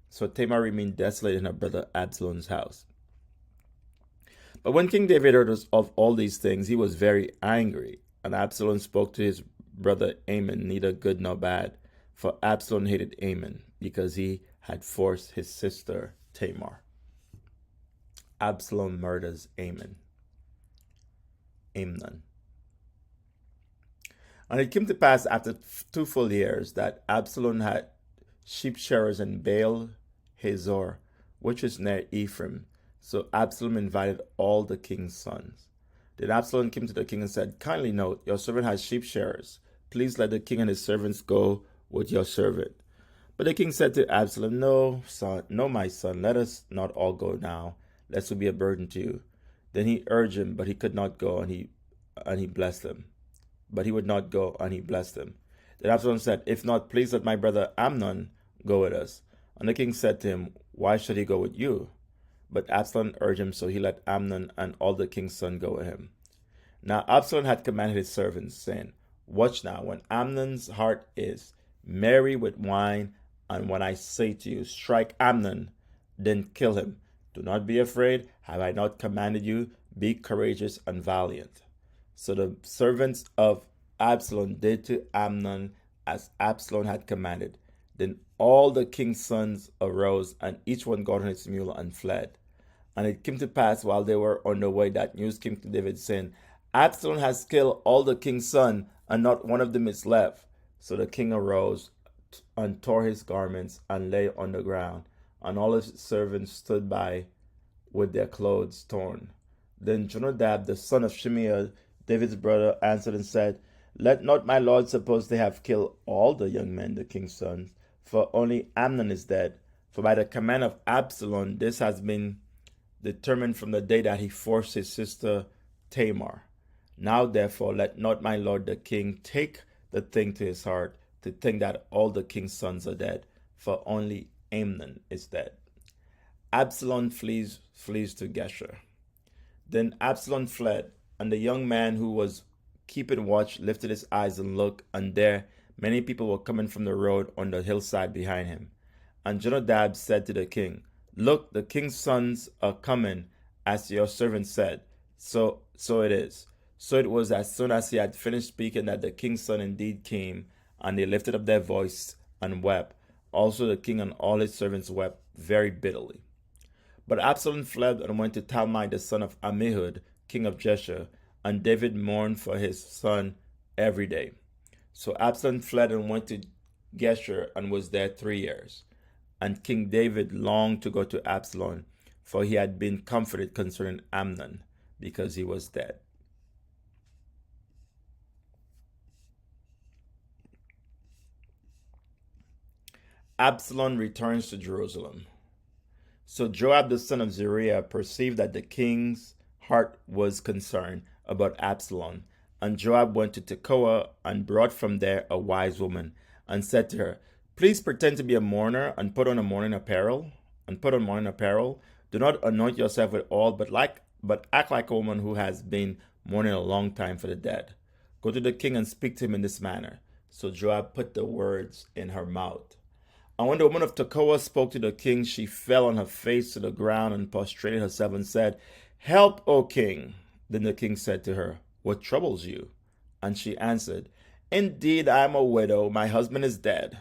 So Tamar remained desolate in her brother Absalom's house. But when King David heard of all these things, he was very angry. And Absalom spoke to his brother Ammon, neither good nor bad, for Absalom hated Ammon because he had forced his sister Tamar. Absalom murders Amnon. And it came to pass after 2 full years that Absalom had sheep shearers in Baal Hazor, which is near Ephraim. So Absalom invited all the king's sons. Then Absalom came to the king and said, "Kindly note, your servant has sheep shearers. Please let the king and his servants go with your servant." But the king said to Absalom, "No, son, no, my son, let us not all go now, lest we be a burden to you." Then he urged him, but he could not go, and he blessed him. But he would not go, and he blessed him. Then Absalom said, "If not, please let my brother Amnon go with us." And the king said to him, "Why should he go with you?" But Absalom urged him, so he let Amnon and all the king's sons go with him. Now Absalom had commanded his servants, saying, "Watch now, when Amnon's heart is merry with wine, and when I say to you, strike Amnon, then kill him. Do not be afraid. Have I not commanded you? Be courageous and valiant." So the servants of Absalom did to Amnon as Absalom had commanded. Then all the king's sons arose, and each one got on his mule and fled. And it came to pass while they were on the way that news came to David, saying, "Absalom has killed all the king's sons, and not one of them is left." So the king arose and tore his garments and lay on the ground, and all his servants stood by with their clothes torn. Then Jonadab, the son of Shimeah, David's brother, answered and said, "Let not my lord suppose they have killed all the young men, the king's sons, for only Amnon is dead. For by the command of Absalom, this has been determined from the day that he forced his sister Tamar. Now therefore let not my lord the king take the thing to his heart to think that all the king's sons are dead, for only Amnon is dead." Absalom flees to Geshur. Then Absalom fled, and the young man who was keeping watch lifted his eyes and looked, and there many people were coming from the road on the hillside behind him. And Jonadab said to the king, "Look, the king's sons are coming, as your servant said." So it is. So it was as soon as he had finished speaking that the king's son indeed came, and they lifted up their voice and wept. Also the king and all his servants wept very bitterly. But Absalom fled and went to Talmai the son of Ammihud, king of Geshur, and David mourned for his son every day. So Absalom fled and went to Geshur and was there 3 years. And King David longed to go to Absalom, for he had been comforted concerning Amnon, because he was dead. Absalom returns to Jerusalem. So Joab the son of Zeruiah perceived that the king's heart was concerned about Absalom. And Joab went to Tekoa and brought from there a wise woman, and said to her, "Please pretend to be a mourner and put on mourning apparel. Do not anoint yourself with oil, but act like a woman who has been mourning a long time for the dead. Go to the king and speak to him in this manner." So Joab put the words in her mouth. And when the woman of Tekoa spoke to the king, she fell on her face to the ground and prostrated herself and said, "Help, O king." Then the king said to her, "What troubles you?" And she answered, "Indeed, I am a widow. My husband is dead.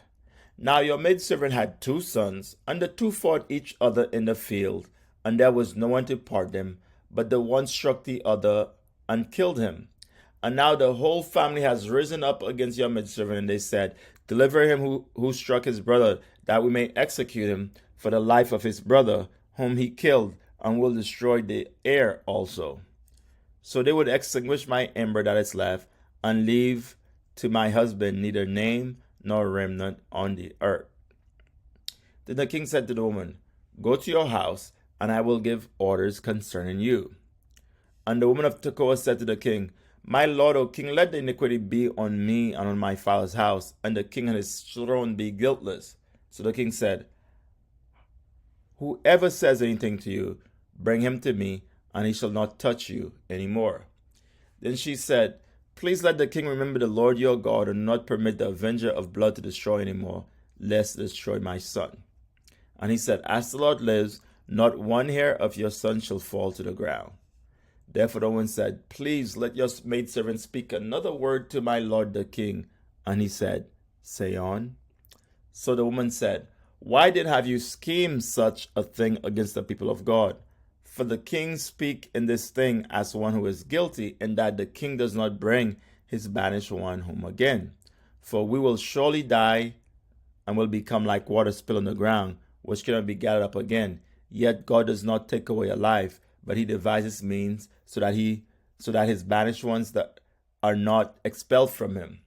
Now your maidservant had 2 sons, and the 2 fought each other in the field, and there was no one to part them, but the one struck the other and killed him. And now the whole family has risen up against your maidservant, and they said, 'Deliver him who struck his brother, that we may execute him for the life of his brother, whom he killed, and will destroy the heir also.' So they would extinguish my ember that is left, and leave to my husband neither name nor remnant on the earth." Then the king said to the woman, "Go to your house, and I will give orders concerning you." And the woman of Tekoa said to the king, "My lord, O king, let the iniquity be on me and on my father's house, and the king and his throne be guiltless." So the king said, "Whoever says anything to you, bring him to me, and he shall not touch you any more." Then she said, "Please let the king remember the Lord your God, and not permit the avenger of blood to destroy any more, lest destroy my son." And he said, "As the Lord lives, not one hair of your son shall fall to the ground." Therefore the woman said, Please let your maidservant speak another word to my lord the king. And he said, Say on. So the woman said, Why did have you schemed such a thing against the people of God? For the king speak in this thing as one who is guilty, in that the king does not bring his banished one home again. For we will surely die and will become like water spilled on the ground, which cannot be gathered up again. Yet God does not take away a life, but he devises means so that his banished ones that are not expelled from him.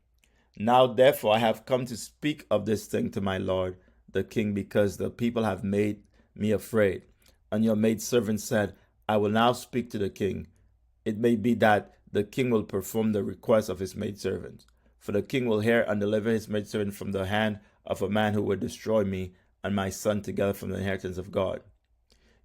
Now therefore I have come to speak of this thing to my lord the king, because the people have made me afraid. And your maidservant said, I will now speak to the king. It may be that the king will perform the request of his maidservant. For the king will hear and deliver his maidservant from the hand of a man who would destroy me and my son together from the inheritance of God.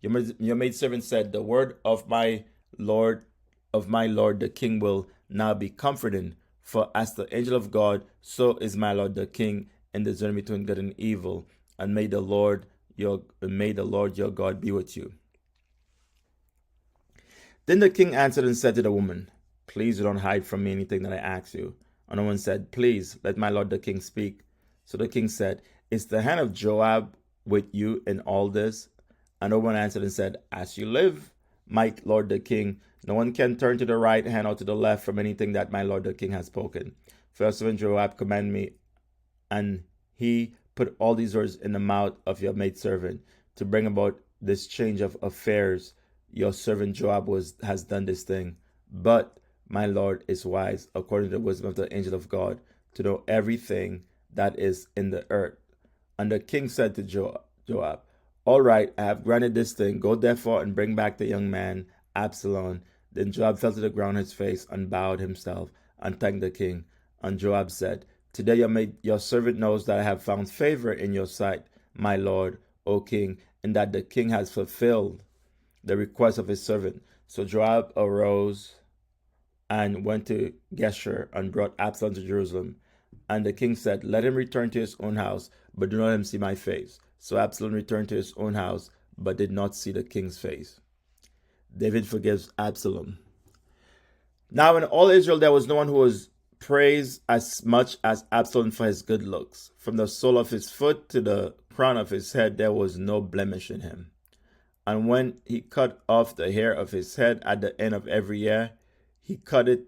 Your maidservant said, The word of my lord the king will now be comforting. For as the angel of God, so is my lord the king in the journey between good and evil. And may the Lord your God be with you. Then the king answered and said to the woman, Please do not hide from me anything that I ask you. And the woman said, Please let my lord the king speak. So the king said, Is the hand of Joab with you in all this? And the woman answered and said, As you live, my lord the king, no one can turn to the right hand or to the left from anything that my lord the king has spoken. For your servant Joab commanded me, and he put all these words in the mouth of your maidservant to bring about this change of affairs. Your servant Joab has done this thing. But my Lord is wise, according to the wisdom of the angel of God, to know everything that is in the earth. And the king said to Joab, All right, I have granted this thing. Go therefore and bring back the young man, Absalom. Then Joab fell to the ground on his face and bowed himself and thanked the king. And Joab said, Today your servant knows that I have found favor in your sight, my lord, O king, and that the king has fulfilled the request of his servant. So Joab arose and went to Geshur and brought Absalom to Jerusalem. And the king said, Let him return to his own house, but do not let him see my face. So Absalom returned to his own house, but did not see the king's face. David forgives Absalom. Now in all Israel there was no one who was praised as much as Absalom for his good looks. From the sole of his foot to the crown of his head there was no blemish in him. And when he cut off the hair of his head at the end of every year, he cut it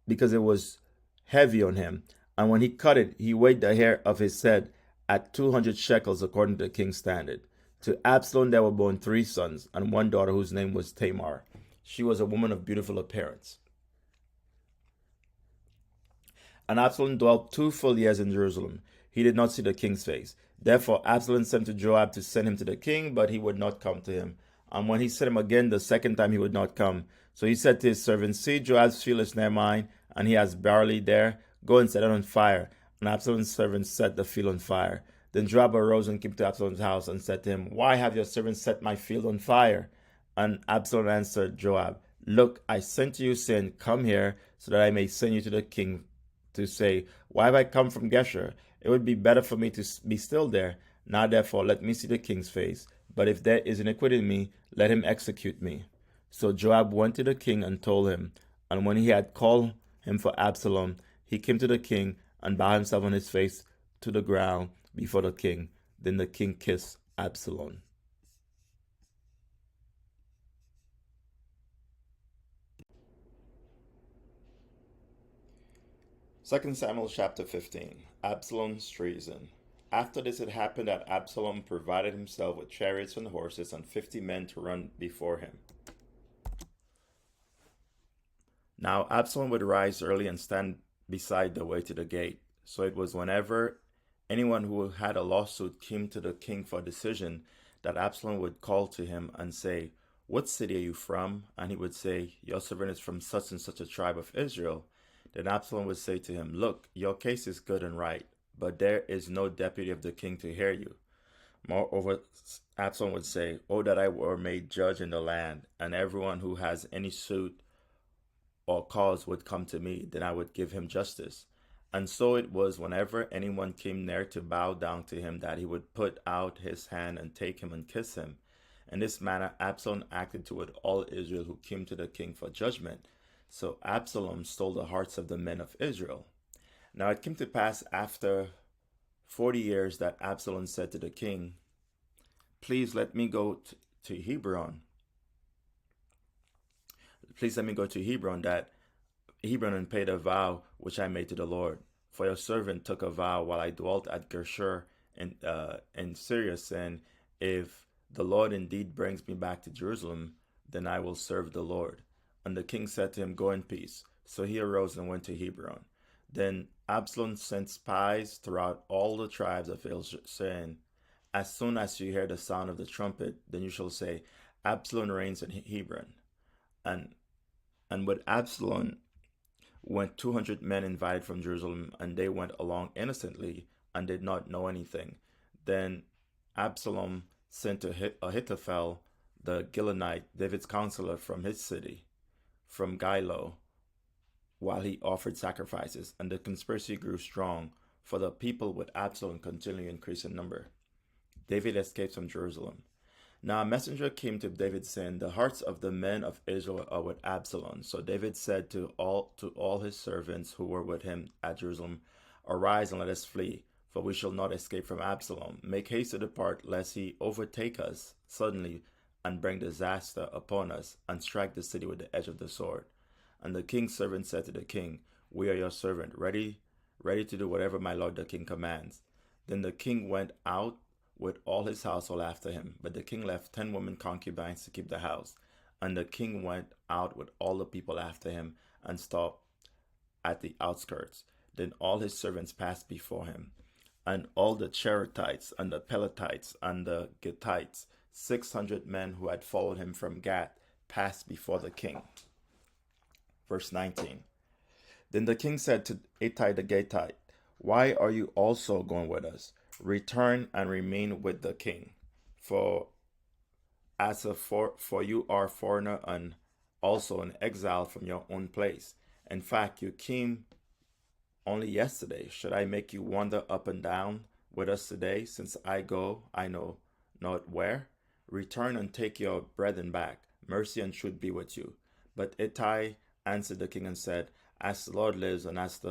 because it was heavy on him. And when he cut it, he weighed the hair of his head at 200 shekels according to the king's standard. To Absalom there were born 3 sons and 1 daughter whose name was Tamar. She was a woman of beautiful appearance. And Absalom dwelt 2 full years in Jerusalem. He did not see the king's face. Therefore Absalom sent to Joab to send him to the king, but he would not come to him. And when he sent him again the second time, he would not come. So he said to his servant, See, Joab's field is near mine, and he has barley there. Go and set it on fire. And Absalom's servant set the field on fire. Then Joab arose and came to Absalom's house and said to him, Why have your servant set my field on fire? And Absalom answered Joab, Look, I sent you, saying, Come here, so that I may send you to the king to say, Why have I come from Geshur? It would be better for me to be still there. Now therefore let me see the king's face. But if there is iniquity in me, let him execute me. So Joab went to the king and told him. And when he had called him for Absalom, he came to the king and bowed himself on his face to the ground before the king. Then the king kissed Absalom. 2 Samuel chapter 15. Absalom's treason. After this it happened that Absalom provided himself with chariots and horses and 50 men to run before him. Now Absalom would rise early and stand beside the way to the gate. So it was whenever anyone who had a lawsuit came to the king for a decision, that Absalom would call to him and say, What city are you from? And he would say, Your servant is from such and such a tribe of Israel. Then Absalom would say to him, Look, your case is good and right, but there is no deputy of the king to hear you. Moreover, Absalom would say, Oh, that I were made judge in the land, and everyone who has any suit or cause would come to me, then I would give him justice. And so it was whenever anyone came near to bow down to him, that he would put out his hand and take him and kiss him. In this manner, Absalom acted toward all Israel who came to the king for judgment. So Absalom stole the hearts of the men of Israel. Now it came to pass after 40 years that Absalom said to the king, Please let me go to Hebron. Please let me go to Hebron, that Hebron, and pay the vow which I made to the Lord. For your servant took a vow while I dwelt at Geshur in Syria, saying, If the Lord indeed brings me back to Jerusalem, then I will serve the Lord. And the king said to him, Go in peace. So he arose and went to Hebron. Then Absalom sent spies throughout all the tribes of Israel, saying, As soon as you hear the sound of the trumpet, then you shall say, Absalom reigns in Hebron. And with Absalom went 200 men invited from Jerusalem, and they went along innocently and did not know anything. Then Absalom sent Ahithophel the Gilonite, David's counselor, from his city, from Gilo, while he offered sacrifices, and the conspiracy grew strong, for the people with Absalom continually increased in number. David escapes from Jerusalem. Now a messenger came to David, saying, The hearts of the men of Israel are with Absalom. So David said to all his servants who were with him at Jerusalem, Arise and let us flee, for we shall not escape from Absalom. Make haste to depart, lest he overtake us suddenly and bring disaster upon us, and strike the city with the edge of the sword. And the king's servant said to the king, We are your servant, ready to do whatever my lord the king commands. Then the king went out with all his household after him. But the king left 10 women concubines to keep the house. And the king went out with all the people after him, and stopped at the outskirts. Then all his servants passed before him, and all the Cherethites, and the Pelethites, and the Gittites, 600 men who had followed him from Gath, passed before the king. Verse 19. Then the king said to Ittai the Gittite, Why are you also going with us? Return and remain with the king. For you are foreigner and also an exile from your own place. In fact, you came only yesterday. Should I make you wander up and down with us today, since I go, I know not where? Return and take your brethren back. Mercy and truth be with you. But Ittai answered the king and said, As the Lord lives, and as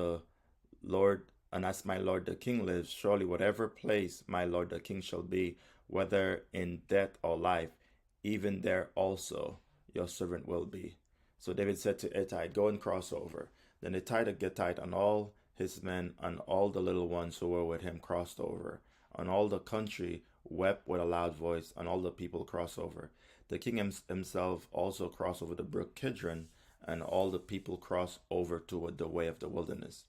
my lord the king lives, surely whatever place my lord the king shall be, whether in death or life, even there also your servant will be. So David said to Ittai, Go and cross over. Then Ittai the Gittite and all his men and all the little ones who were with him crossed over. And all the country wept with a loud voice, and all the people crossed over. The king himself also crossed over the brook Kidron, and all the people crossed over toward the way of the wilderness.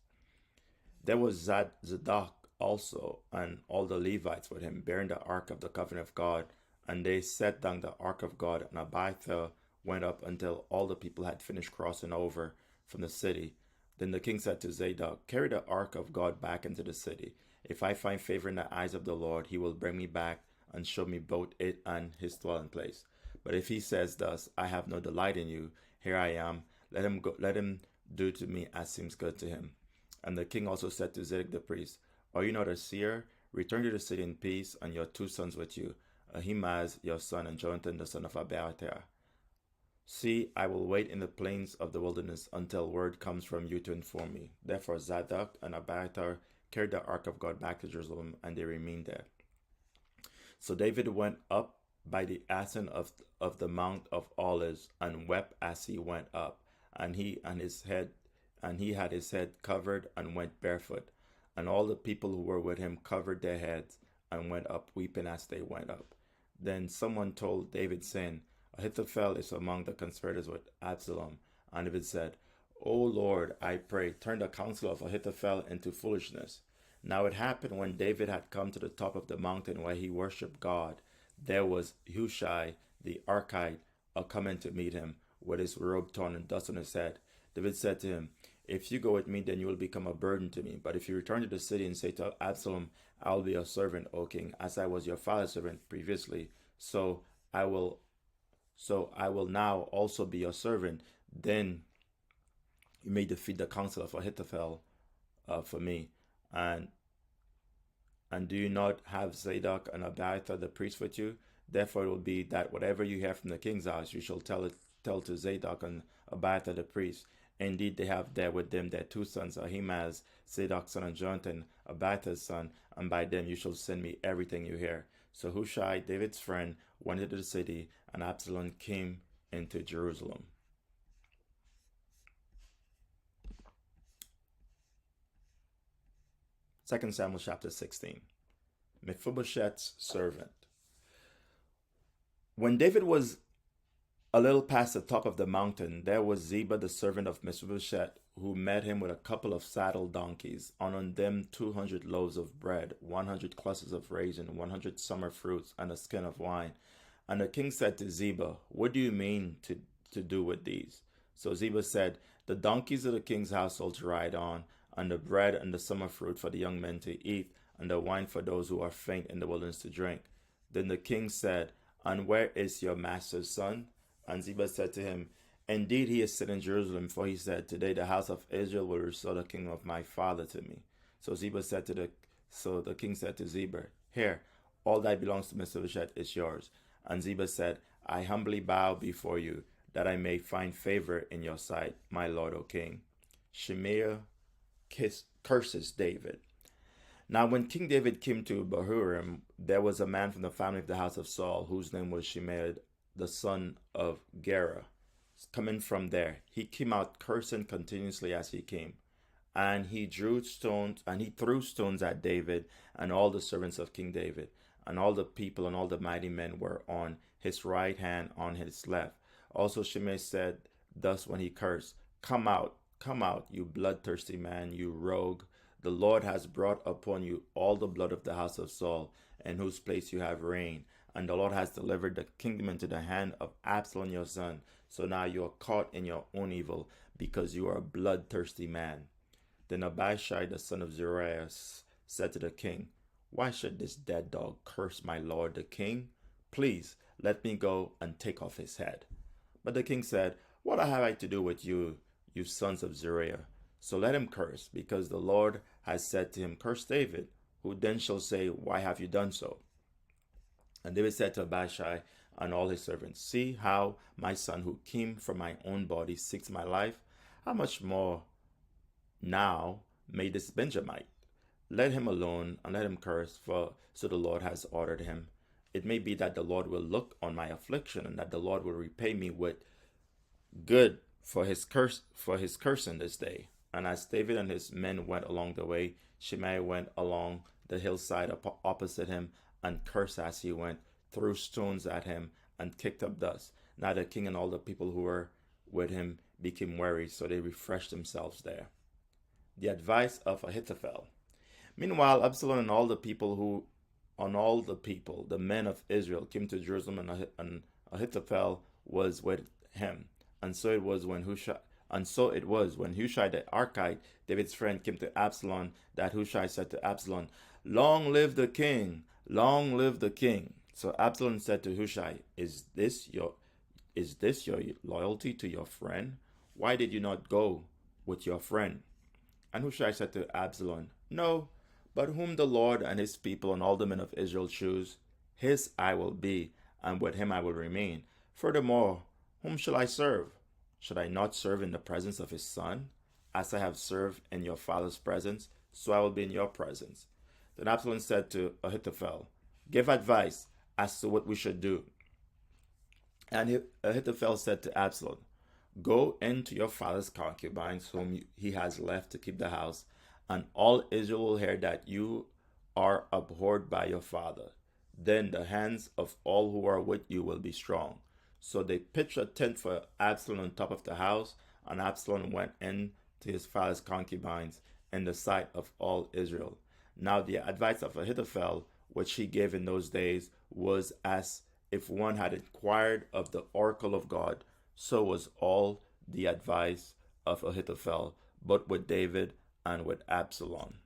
There was Zadok also, and all the Levites with him, bearing the ark of the covenant of God. And they set down the ark of God, and Abiathar went up until all the people had finished crossing over from the city. Then the king said to Zadok, Carry the ark of God back into the city. If I find favor in the eyes of the Lord, he will bring me back and show me both it and his dwelling place. But if he says thus, I have no delight in you, here I am, let him go, let him do to me as seems good to him. And the king also said to Zadok the priest, Are you not a seer? Return to the city in peace, and your 2 sons with you, Ahimaaz your son, and Jonathan the son of Abiathar. See, I will wait in the plains of the wilderness until word comes from you to inform me. Therefore Zadok and Abiathar carried the ark of God back to Jerusalem, and they remained there. So David went up by the ascent of the Mount of Olives, and wept as he went up, and he had his head covered, and went barefoot. And all the people who were with him covered their heads, and went up weeping as they went up. Then someone told David, saying, Ahithophel is among the conspirators with Absalom. And David said, O Lord, I pray, turn the counsel of Ahithophel into foolishness. Now it happened, when David had come to the top of the mountain where he worshipped God, there was Hushai the Archite coming to meet him, with his robe torn and dust on his head. David said to him, If you go with me, then you will become a burden to me. But if you return to the city and say to Absalom, I will be your servant, O king, as I was your father's servant previously, so I will now also be your servant, then you may defeat the counsel of Ahithophel for me. And And do you not have Zadok and Abiathar the priest with you? Therefore it will be that whatever you hear from the king's house, you shall tell to Zadok and Abiathar the priest. Indeed, they have there with them their two sons, Ahimaaz, Zadok's son, and Jonathan, Abiathar's son, and by them you shall send me everything you hear. So Hushai, David's friend, went into the city, and Absalom came into Jerusalem. 2 Samuel chapter 16. Mephibosheth's servant. When David was a little past the top of the mountain, there was Ziba the servant of Mephibosheth, who met him with a couple of saddle donkeys, and on them 200 loaves of bread, 100 clusters of raisin, 100 summer fruits, and a skin of wine. And the king said to Ziba, "What do you mean to do with these?" So Ziba said, "The donkeys of the king's household to ride on, and the bread and the summer fruit for the young men to eat, and the wine for those who are faint in the wilderness to drink." Then the king said, "And where is your master's son?" And Ziba said to him, "Indeed, he is sitting in Jerusalem, for he said, Today the house of Israel will restore the kingdom of my father to me." So the king said to Ziba, "Here, all that belongs to Mephibosheth is yours." And Ziba said, "I humbly bow before you, that I may find favor in your sight, my lord, O king." Shimei curses David. Now when King David came to Bahurim, there was a man from the family of the house of Saul, whose name was Shimei, the son of Gera. Coming from there, he came out cursing continuously as he came. And he threw stones at David and all the servants of King David. And all the people and all the mighty men were on his right hand, on his left. Also Shimei said thus when he cursed, Come out, you bloodthirsty man, you rogue. The Lord has brought upon you all the blood of the house of Saul, in whose place you have reigned. And the Lord has delivered the kingdom into the hand of Absalom your son. So now you are caught in your own evil, because you are a bloodthirsty man. Then Abishai the son of Zeruiah said to the king, "Why should this dead dog curse my lord the king? Please let me go and take off his head." But the king said, "What have I to do with you, you sons of Zeruiah? So let him curse, because the Lord has said to him, Curse David, who then shall say, Why have you done so?" And David said to Abishai and all his servants, "See how my son who came from my own body seeks my life? How much more now may this Benjamite? Let him alone and let him curse, for so the Lord has ordered him. It may be that the Lord will look on my affliction, and that the Lord will repay me with good for his cursing this day." And as David and his men went along the way, Shimei went along the hillside opposite him, and cursed as he went, threw stones at him, and kicked up dust. Now the king and all the people who were with him became weary, so they refreshed themselves there. The advice of Ahithophel. Meanwhile, Absalom and all the people, the men of Israel, came to Jerusalem, and Ahithophel was with him. And so it was when Hushai the Archite, David's friend, came to Absalom, that Hushai said to Absalom, "Long live the king! Long live the king!" So Absalom said to Hushai, Is this your loyalty to your friend? Why did you not go with your friend?" And Hushai said to Absalom, "No, but whom the Lord and his people and all the men of Israel choose, his I will be, and with him I will remain. Furthermore, whom shall I serve? Should I not serve in the presence of his son? As I have served in your father's presence, so I will be in your presence." Then Absalom said to Ahithophel, "Give advice as to what we should do." And Ahithophel said to Absalom, "Go in to your father's concubines, whom he has left to keep the house, and all Israel will hear that you are abhorred by your father. Then the hands of all who are with you will be strong." So they pitched a tent for Absalom on top of the house, and Absalom went in to his father's concubines in the sight of all Israel. Now the advice of Ahithophel, which he gave in those days, was as if one had inquired of the oracle of God. So was all the advice of Ahithophel, both with David and with Absalom.